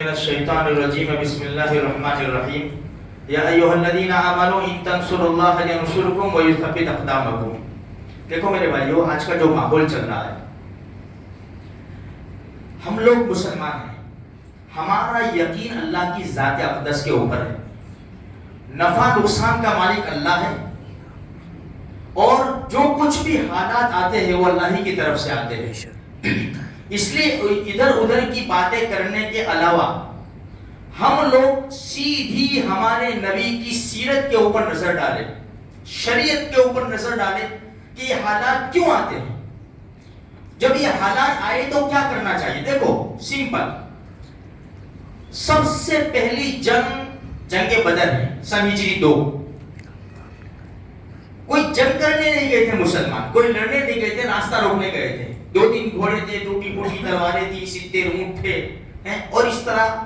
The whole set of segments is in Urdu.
من الشیطان الرجیم بسم اللہ الرحمن الرحیم یا ایھا الذین آمنوا ان تنصروا اللہ ینصرکم ویثبت اقدامکم. دیکھو میرے بھائیو، آج کا جو ماحول چل رہا ہے، ہم لوگ مسلمان ہیں، ہمارا یقین اللہ کی ذات اقدس کے اوپر ہے، نفع نقصان کا مالک اللہ ہے، اور جو کچھ بھی حالات آتے ہیں وہ اللہ ہی کی طرف سے آتے ہیں. اس لیے ادھر ادھر کی باتیں کرنے کے علاوہ ہم لوگ سیدھی ہمارے نبی کی سیرت کے اوپر نظر ڈالیں، شریعت کے اوپر نظر ڈالیں کہ یہ حالات کیوں آتے ہیں. جب یہ حالات آئے تو کیا کرنا چاہیے؟ دیکھو سمپل، سب سے پہلی جنگ بدر ہے، سن ہجری 2. کوئی جنگ کرنے نہیں گئے تھے مسلمان، کوئی لڑنے نہیں گئے تھے، راستہ روکنے گئے تھے. 2-3 گھوڑے تھے، ٹوٹی پھوٹی تلواریں تھی، 70 اونٹ تھے، اور اس طرح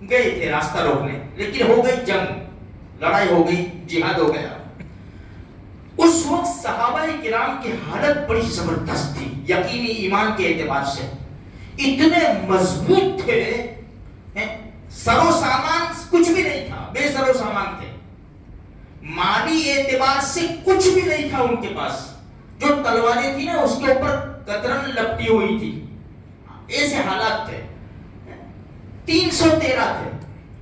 گئے تھے راستہ روکنے. لیکن ہو گئی جنگ، لڑائی ہو گئی، جہاد ہو گیا. اس وقت صحابہ کرام کی حالت بڑی زبردست تھی، یقینی ایمان کے اعتبار سے اتنے مضبوط تھے، سر و سامان کچھ بھی نہیں تھا، بے سر و سامان تھے، مالی اعتبار سے کچھ بھی نہیں تھا ان کے پاس. جو تلواریں تھی نا اس کے اوپر قطرن لپٹی ہوئی تھی، ایسے حالات تھے. 313 تھے،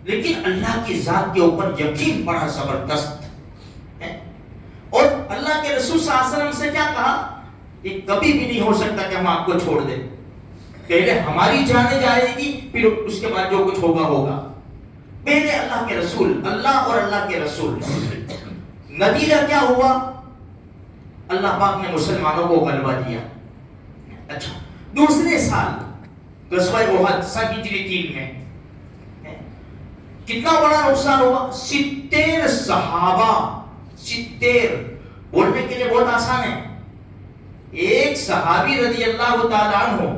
لیکن اللہ کی ذات کے اوپر یقین بڑا زبردست ہے. اور اللہ کے رسول صلی اللہ علیہ وسلم سے کیا کہا؟ یہ کبھی بھی نہیں ہو سکتا کہ ہم آپ کو چھوڑ دیں، پہلے ہماری جانیں جائے گی، پھر اس کے بعد جو کچھ ہوگا ہوگا. پہلے اللہ کے رسول، اللہ اور اللہ کے رسول. نتیجہ کیا ہوا؟ اللہ پاک نے مسلمانوں کو غلبہ دیا. اچھا، دوسرے سال غزوہ احد سن ہجری 3 میں کتنا بڑا نقصان ہوا؟ 70 صحابہ. 70 بولنے کے لیے بہت آسان ہے. ایک صحابی رضی اللہ تعالیٰ عنہ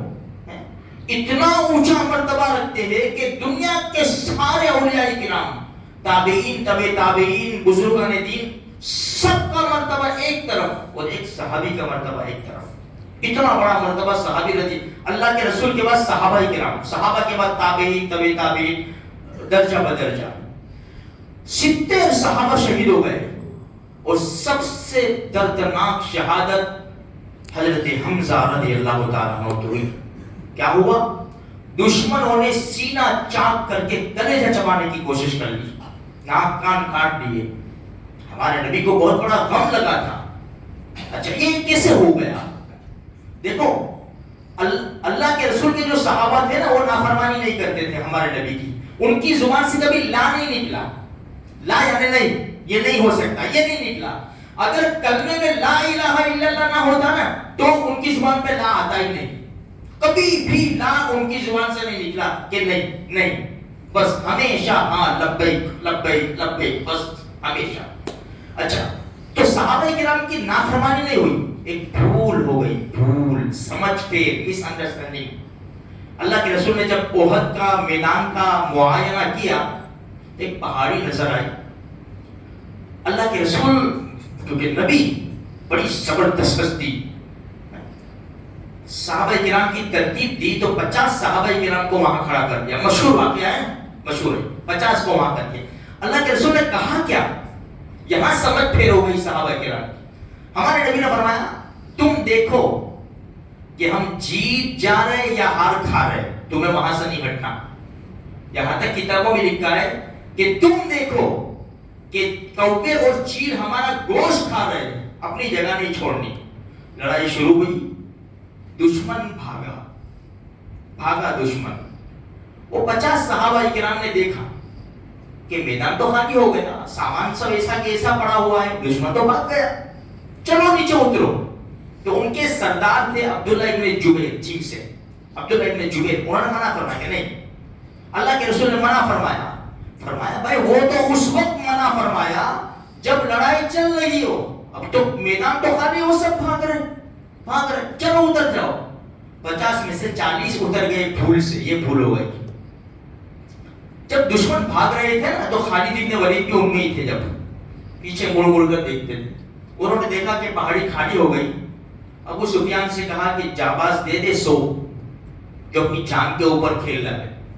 اتنا اونچا مرتبہ رکھتے ہیں کہ دنیا کے سارے اولیاء کرام، تابعین، تبع تابعین، بزرگان دین، سب کا مرتبہ ایک طرف اور ایک صحابی کا مرتبہ ایک طرف. اتنا بڑا مرتبہ صحابی رضی اللہ کے رسول کے بعد صحابہ کرام، صحابہ کے بعد تابعین، تبع تابعین، درجہ بدرجہ. 70 صحابہ شہید ہو گئے، اور سب سے دردناک شہادت حضرت حمزہ رضی اللہ تعالیٰ عنہ کی ہوئی. کیا ہوا؟ دشمنوں نے سینہ چاک کر کے کلیجہ چبانے کی کوشش کر لی، ناک کان کاٹ لیے. ہمارے نبی کو بہت بڑا غم لگا تھا. اچھا، یہ کیسے ہو گیا؟ دیکھو، اللہ کے رسول کے جو صحابہ تھے نا، وہ نافرمانی نہیں کرتے تھے ہمارے نبی کی. ان کی زبان سے کبھی لا نہیں نکلا. لا یعنی نہیں، یہ نہیں ہو سکتا، یہ نہیں نکلا. اگر کلمے میں لا الہ الا اللہ نہ ہوتا نا تو ان کی زبان پہ لا آتا ہی نہیں. کبھی بھی لا ان کی زبان سے نہیں نکلا کہ نہیں، بس ہمیشہ ہاں، لبیک لبیک لبیک، بس ہمیشہ. اچھا، تو صحابہ کرام کی نافرمانی نہیں ہوئی، ایک بھول ہو گئی، بھول، سمجھ پھیر، مس انڈرسٹینڈنگ. اللہ کے رسول نے جب احد کا میدان کا معائنہ کیا، ایک پہاڑی نظر آئی. اللہ کے رسول کیونکہ نبی بڑی زبردست ہستی، صحابہ کرام کی ترتیب دی تو 50 صحابہ کرام کو وہاں کھڑا کر دیا. مشہور واقعہ ہے، مشہور ہے. 50 کو وہاں کر دیا. اللہ کے رسول نے کہا کیا؟ یہاں سمجھ پھیر ہو گئی صحابہ کرام. ہمارے نبی نے فرمایا، تم دیکھو کہ ہم جیت جا رہے یا ہار کھا رہے، تمہیں وہاں سے نہیں ہٹنا. یہاں تک کتابوں میں لکھا ہے کہ تم دیکھو کہ کوکے اور چیل ہمارا گوشت کھا رہے ہیں، اپنی جگہ نہیں چھوڑنی. لڑائی شروع ہوئی، دشمن بھاگا دشمن. وہ 50 صحابہ کرام نے دیکھا کہ میدان تو خالی ہو گیا، سامان سب ایسا کہ ایسا پڑا ہوا ہے، دشمن تو بھاگ گیا، چلو نیچے اترو. تو ان کے سردار تھے عبداللہ ابن جبیر، چین سے عبداللہ ابن جبیر. انہوں نے منع فرمایا کہ نہیں. اللہ کے رسول نے منع فرمایا بھائی وہ تو اس وقت منع فرمایا جب لڑائی چل رہی ہو، اب تو میدان تو خالی ہو، سب بھاگ رہے، چلو اتر جاؤ. 50 میں سے 40 اتر گئے بھول سے، یہ بھول ہو گئی. جب دشمن بھاگ رہے تھے نا تو خالد ابن ولید کی امید تھے، جب پیچھے مڑ کر دیکھتے تھے، انہوں نے دیکھا کہ پہاڑی خالی ہو گئی. ابو سفیان سے کہا کہ جاباز دے 100 جو اپنی جان کے اوپر کھیل رہا ہے.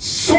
100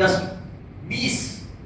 10-20